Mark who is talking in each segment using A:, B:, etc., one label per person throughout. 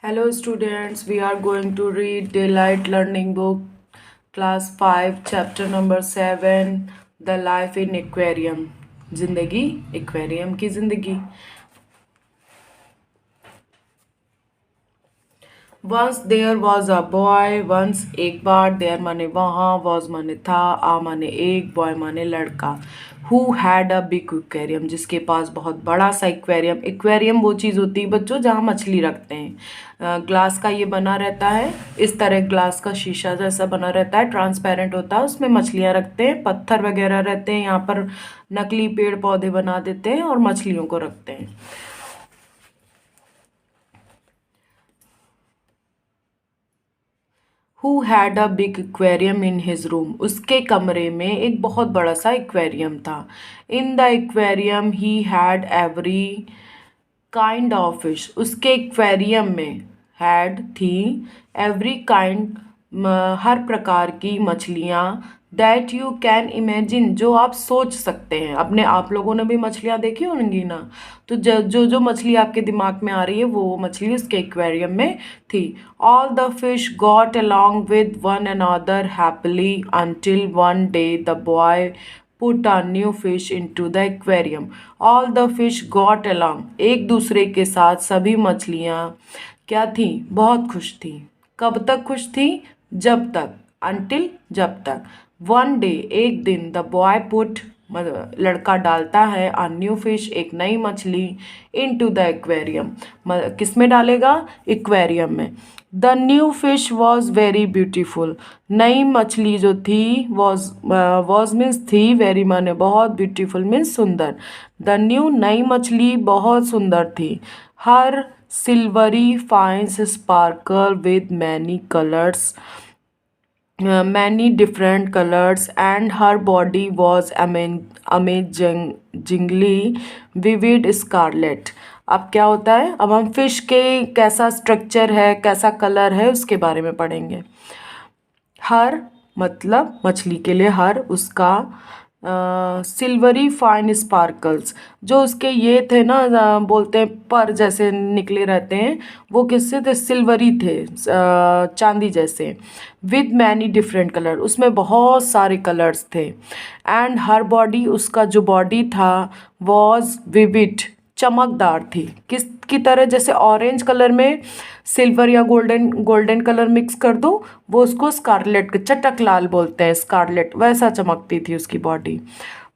A: Hello students, we are going to read Daylight Learning Book Class 5 Chapter number 7 The Life in Aquarium जिंदगी aquarium की जिंदगी। Once there was a boy, once एक बार, there माने वहाँ, was माने था, आ माने एक, बॉय माने लड़का। Who had a big aquarium, जिसके पास बहुत बड़ा सा एक्वेरियम। एक्वेरियम वो चीज़ होती है बच्चों जहाँ मछली रखते हैं। ग्लास का ये बना रहता है, इस तरह ग्लास का शीशा जैसा बना रहता है, ट्रांसपेरेंट होता है, उसमें मछलियाँ रखते हैं, पत्थर वगैरह रहते हैं, यहाँ पर नकली पेड़ पौधे बना देते हैं और मछलियों को रखते हैं। Who had a big aquarium in his room, उसके कमरे में एक बहुत बड़ा सा एक्वेरियम था। In the aquarium he had every kind of fish, उसके एक्वेरियम में हैड थी, एवरी काइंड हर प्रकार की मछलियाँ, दैट यू कैन इमेजिन जो आप सोच सकते हैं। अपने आप लोगों ने भी मछलियाँ देखी होंगी ना, तो जो जो मछली आपके दिमाग में आ रही है वो मछली उसके एक्वेरियम में थी। All the fish got along with one another happily until one day the boy put a new fish into the aquarium. All the fish got along, एक दूसरे के साथ सभी मछलियाँ क्या थी, बहुत खुश थी। कब तक खुश थी, जब तक, until जब तक। वन डे एक दिन, द बॉय पुट लड़का डालता है, अ न्यू फिश एक नई मछली, इन टू द एक्वेरियम, किस में डालेगा, एक्वेरियम में। The new fish was very beautiful, नई मछली जो थी वॉज मीन्स थी, वेरी माने बहुत, ब्यूटीफुल मीन्स सुंदर। द न्यू नई मछली बहुत सुंदर थी। हर silvery fins sparkle with many colours, many different colors, and her body was amazingly vivid scarlet। अब क्या होता है, अब हम फिश के कैसा स्ट्रक्चर है, कैसा कलर है, उसके बारे में पढ़ेंगे। हर मतलब मछली के लिए हर, उसका सिल्वरी फाइन स्पार्कल्स, जो उसके ये थे ना, बोलते हैं पर जैसे निकले रहते हैं, वो किससे थे, सिल्वरी थे, चांदी जैसे। विद मैनी डिफरेंट कलर, उसमें बहुत सारे कलर्स थे। एंड हर बॉडी, उसका जो बॉडी था, वॉज विविड, चमकदार थी, किस की तरह, जैसे ऑरेंज कलर में सिल्वर या गोल्डन गोल्डन कलर मिक्स कर दो, वो उसको स्कारलेट, चटक लाल बोलते हैं, स्कारलेट, वैसा चमकती थी उसकी body.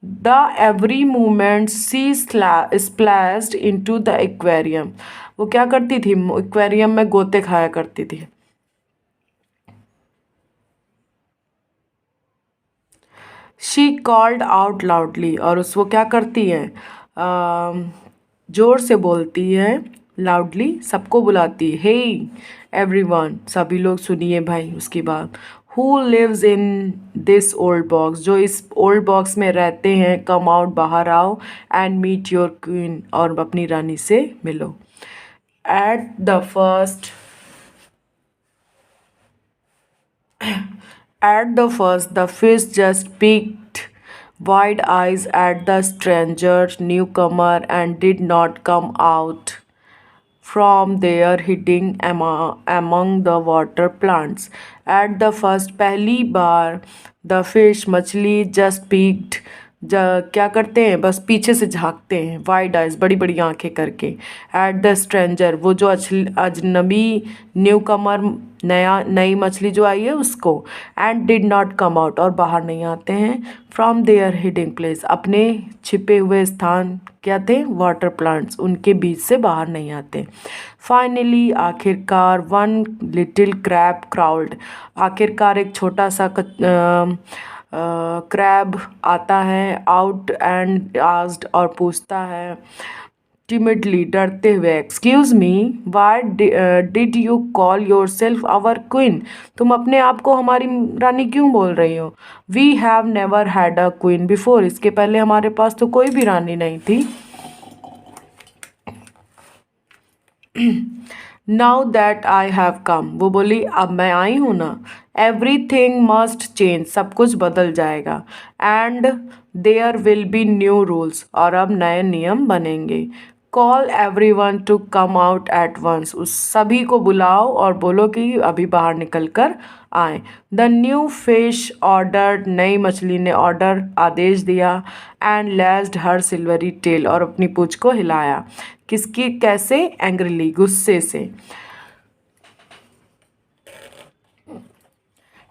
A: The every movement she splashed into the aquarium, वो क्या करती थी, एक्वेरियम में गोते खाया करती थी। शी कॉल्ड आउट लाउडली, और उसको क्या करती है, जोर से बोलती है, लाउडली सबको बुलाती है, हे एवरीवन, सभी लोग सुनिए भाई उसकी बात। Who lives in this old box, जो इस ओल्ड बॉक्स में रहते हैं, कम आउट, बाहर आओ, एंड मीट योर क्वीन, और अपनी रानी से मिलो। At the first At the first, the fish just peeked wide eyes at the stranger newcomer and did not come out from there hiding among the water plants. At the first, पहली बार, the fish मछली just peeked, क्या करते हैं, बस पीछे से झांकते हैं, wide eyes, बड़ी बड़ी आंखें करके। एट द स्ट्रेंजर, वो जो अजनबी, न्यू कमर, नई मछली जो आई है उसको। And did not come out, और बाहर नहीं आते हैं, फ्रॉम देयर हिडिंग प्लेस, अपने छिपे हुए स्थान क्या थे, वाटर प्लांट्स, उनके बीच से बाहर नहीं आते। फाइनली, आखिरकार, वन लिटिल क्रैब क्राउल्ड, आखिरकार एक छोटा सा क्रैब आता है, आउट एंड आस्क्ड, और पूछता है, टिमिडली, डरते हुए, excuse me, why did you call yourself our queen, तुम अपने आप को हमारी रानी क्यों बोल रही हो। We have never had a queen before, इसके पहले हमारे पास तो कोई भी रानी नहीं थी। Now that I have come, वो बोली अब मैं आई हूँ ना, एवरी थिंग मस्ट चेंज, सब कुछ बदल जाएगा। And there will be new rules, और अब नए नियम बनेंगे। Call everyone to come out at once, उस सभी को बुलाओ और बोलो कि अभी बाहर निकल कर आए। द न्यू फिश ऑर्डर्ड, नई मछली ने ऑर्डर आदेश दिया। एंड लैज्ड हर सिल्वरी टेल, और अपनी पूंछ को हिलाया। किसकी, कैसे, एंग्रीली, गुस्से से।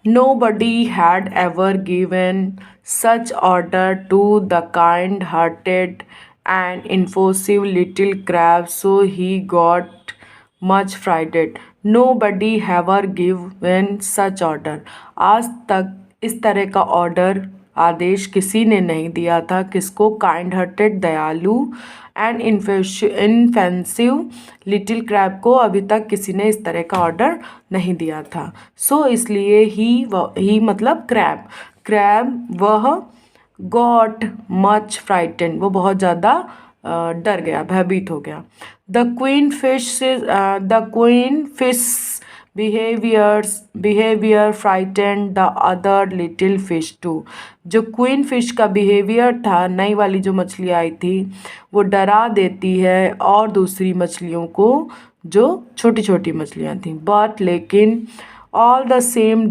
A: Nobody had ever given such order to the kind-hearted and impulsive little crab, so he got much frightened. Nobody ever given such order. आज तक इस तरह का ऑर्डर, आदेश किसी ने नहीं दिया था। किसको? काइंड हार्टेड, दयालु, एंड इनफेंसिव लिटिल क्रैब को अभी तक किसी ने इस तरह का ऑर्डर नहीं दिया था। सो इसलिए ही मतलब क्रैब, वह गॉट मच फ्राइटेंड, वो बहुत ज़्यादा डर गया, भयभीत हो गया। The queen fish behaviour frightened the other little fish too. जो क्वीन फिश का बिहेवियर था, नई वाली जो मछली आई थी, वो डरा देती है और दूसरी मछलियों को, जो छोटी छोटी मछलियाँ थीं। बट लेकिन all the same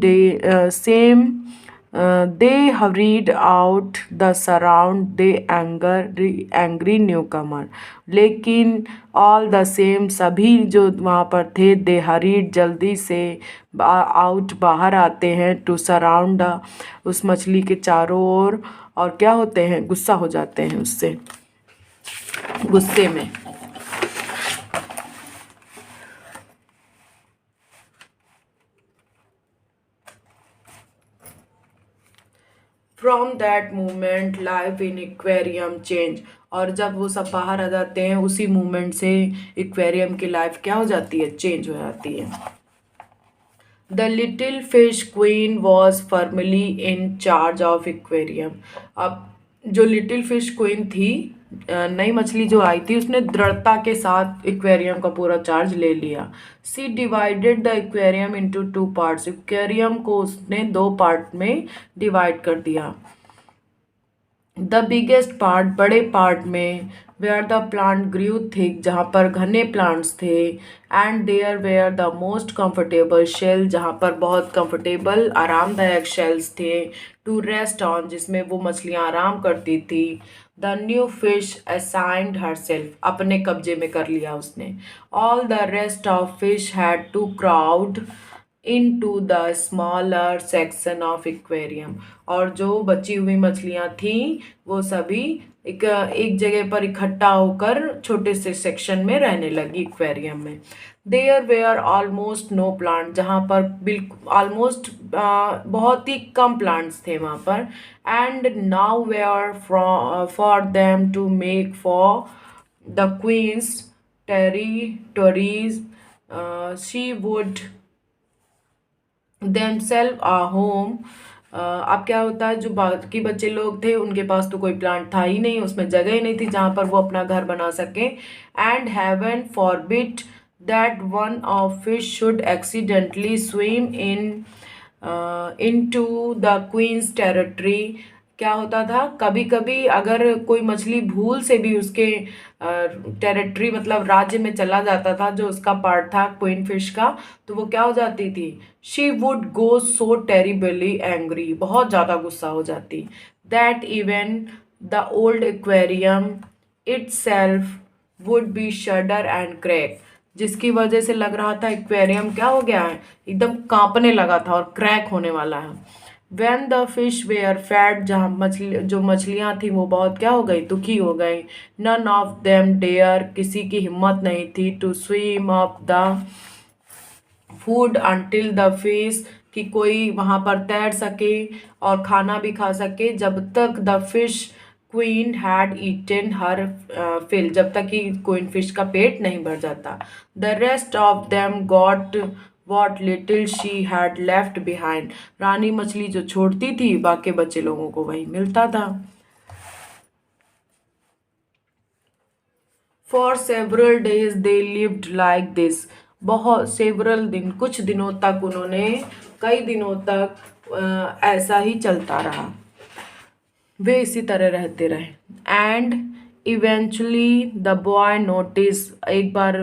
A: they hurried out the surround the angry newcomer, लेकिन all the same सभी जो वहाँ पर थे, they hurried जल्दी से out बाहर आते हैं, to surround उस मछली के चारों ओर, और क्या होते हैं, गुस्सा हो जाते हैं उससे, गुस्से में। From that moment life in aquarium change, और जब वो सब बाहर आ जाते हैं, उसी मोमेंट से एक्वेरियम की लाइफ क्या हो जाती है, चेंज हो जाती है। The little fish queen was firmly in charge of aquarium. अब जो लिटिल फिश क्वीन थी, नई मछली जो आई थी, उसने दृढ़ता के साथ एक्वेरियम का पूरा चार्ज ले लिया। She divided the aquarium into 2 parts, aquarium को उसने 2 पार्ट में डिवाइड कर दिया। द बिगेस्ट पार्ट, बड़े पार्ट में, where the plant grew thick, जहाँ पर घने प्लांट्स थे, and there were the most comfortable shell, जहाँ पर बहुत कंफर्टेबल आरामदायक शेल्स थे, टू रेस्ट ऑन, जिसमें वो मछलियाँ आराम करती थी। The new fish assigned herself, अपने कब्जे में कर लिया उसने। All the rest of fish had to crowd into the smaller section of aquarium, और जो बची हुई मछलियाँ थीं, वो सभी एक जगह पर इकट्ठा होकर छोटे से सेक्शन में रहने लगी एक्वेरियम में। There were almost no plant, जहाँ पर बिल्कुल ऑलमोस्ट बहुत ही कम प्लांट्स थे वहाँ पर। And nowhere for them to make for the queen's territories, she would themselves a home। अब क्या होता है, जो बाकी बच्चे लोग थे, उनके पास तो कोई प्लांट था ही नहीं, उसमें जगह ही नहीं थी जहाँ पर वो अपना घर बना सके। And heaven forbid that one of fish should accidentally swim into the queen's territory. क्या होता था, कभी कभी अगर कोई मछली भूल से भी उसके टेरिटरी मतलब राज्य में चला जाता था, जो उसका पार्ट था क्वीन फिश का, तो वो क्या हो जाती थी, she would go so terribly angry, बहुत ज़्यादा गुस्सा हो जाती। That even the old aquarium itself would be शडर and crack, जिसकी वजह से लग रहा था एक्वेरियम क्या हो गया है, एकदम कांपने लगा था और क्रैक होने वाला है। When the fish were fed, जहाँ जो मछलियाँ थी वो बहुत क्या हो गई, दुखी हो गई। None of them dare, किसी की हिम्मत नहीं थी, to swim up the food until the fish, कि कोई वहाँ पर तैर सके और खाना भी खा सके, जब तक the fish queen had eaten her fill, जब तक कि क्वीन फिश का पेट नहीं भर जाता। The rest of them got what little she had left behind, रानी मछली जो छोड़ती थी, बाकी बच्चे लोगों को वही मिलता था। For several days they lived like this, बहुत सेवरल दिन, कुछ दिनों तक उन्होंने, कई दिनों तक ऐसा ही चलता रहा, वे इसी तरह रहते रहे। And eventually the boy notice, एक बार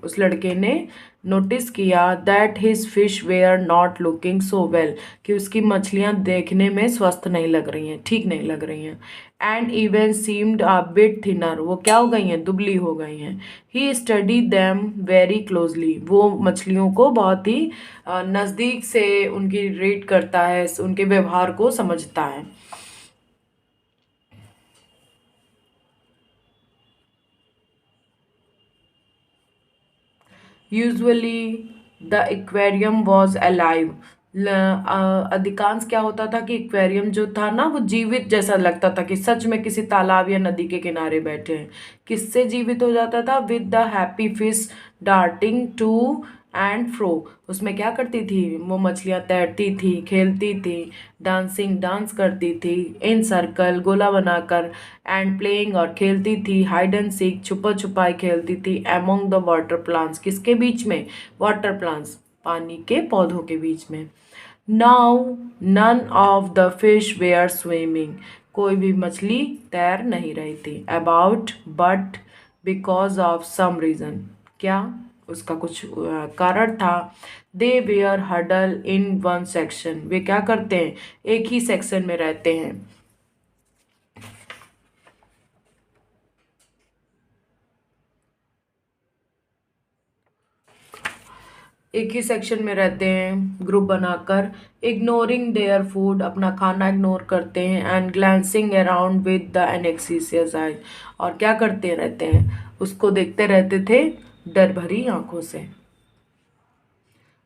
A: उस लड़के ने नोटिस किया that his fish were not looking so well, कि उसकी मछलियाँ देखने में स्वस्थ नहीं लग रही हैं, ठीक नहीं लग रही हैं। And even seemed a bit thinner, वो क्या हो गई हैं, दुबली हो गई हैं। ही स्टडी दैम वेरी क्लोजली, वो मछलियों को बहुत ही नज़दीक से उनकी रीड करता है, उनके व्यवहार को समझता है। Usually the aquarium was alive, अधिकांश क्या होता था कि एक्वेरियम जो था ना वो जीवित जैसा लगता था, कि सच में किसी तालाब या नदी के किनारे बैठे हैं। किससे जीवित हो जाता था? With the happy fish darting to and fro, उसमें क्या करती थी वो मछलियाँ? तैरती थी, खेलती थी, डांसिंग, डांस करती थी, इन सर्कल, गोला बनाकर, एंड प्लेइंग, और खेलती थी, हाइड एंड सीक, छुपा छुपाई खेलती थी, एमोंग द वाटर प्लांट्स, किसके बीच में? वाटर प्लांट्स, पानी के पौधों के बीच में। Now none of the fish were swimming, कोई भी मछली तैर नहीं रही थी। About, but, because of some reason, क्या? उसका कुछ कारण था। They were huddle in one section, वे क्या करते हैं? एक ही सेक्शन में रहते हैं। एक ही सेक्शन में रहते हैं ग्रुप बनाकर। इग्नोरिंग देयर फूड, अपना खाना इग्नोर करते हैं। And glancing around with the एनेक्सियस eyes, और क्या करते रहते हैं? उसको देखते रहते थे डर भरी आंखों से।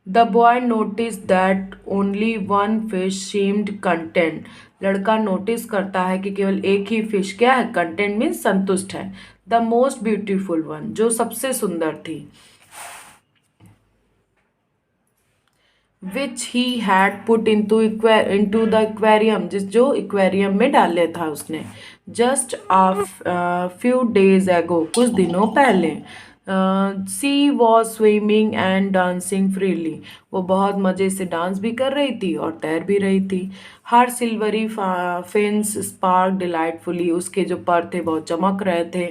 A: The boy notice that only one fish seemed content, लड़का नोटिस करता है कि केवल एक ही फिश क्या है? कंटेंट मीन्स संतुष्ट है। द मोस्ट ब्यूटीफुल वन, जो सबसे सुंदर थी। Which he had put into the aquarium, जो एक्वेरियम में डाले था उसने। जस्ट आ फ्यू डेज एगो, कुछ दिनों पहले। She was swimming and dancing freely, वो बहुत मज़े से डांस भी कर रही थी और तैर भी रही थी। हर सिल्वरी फिन्स स्पार्क डिलाइटफुली, उसके जो पर थे बहुत चमक रहे थे।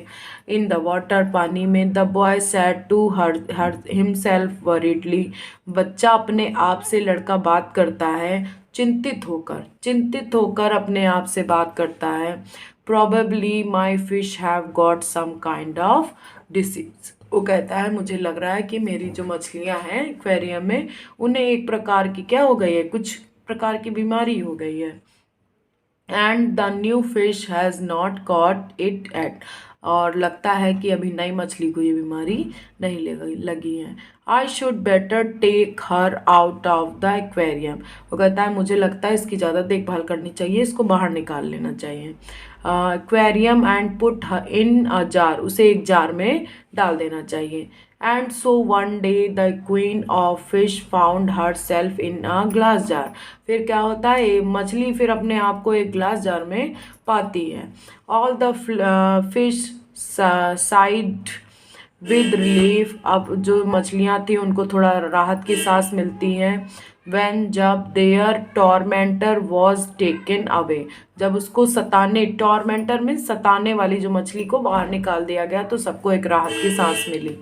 A: इन द वाटर, पानी में। The boy said to her himself worriedly, बच्चा अपने आप से, लड़का बात करता है चिंतित होकर अपने आप से बात करता है। Probably my fish have got some kind of disease, वो कहता है मुझे लग रहा है कि मेरी जो मछलियां हैं एक्वेरियम में, उन्हें एक प्रकार की क्या हो गई है? कुछ प्रकार की बीमारी हो गई है। And the new fish has not caught it at, और लगता है कि अभी नई मछली को ये बीमारी नहीं लगी है। I should better take her out of the aquarium, वो कहता है मुझे लगता है इसकी ज़्यादा देखभाल करनी चाहिए, इसको बाहर निकाल लेना चाहिए aquarium. And put in a jar, उसे एक जार में डाल देना चाहिए। And so one day the queen of fish found her self in a glass jar, फिर क्या होता है? ये मछली फिर अपने आप को एक ग्लास जार में पाती है। All the fish side with relief, अब जो मछलियाँ थी उनको थोड़ा राहत की सांस मिलती है। when, जब देयर टॉर्मेंटर वॉज टेकन अवे, जब उसको सताने, टॉर्मेंटर मीन्स सताने वाली जो मछली को बाहर निकाल दिया गया, तो सबको एक राहत की सांस मिली।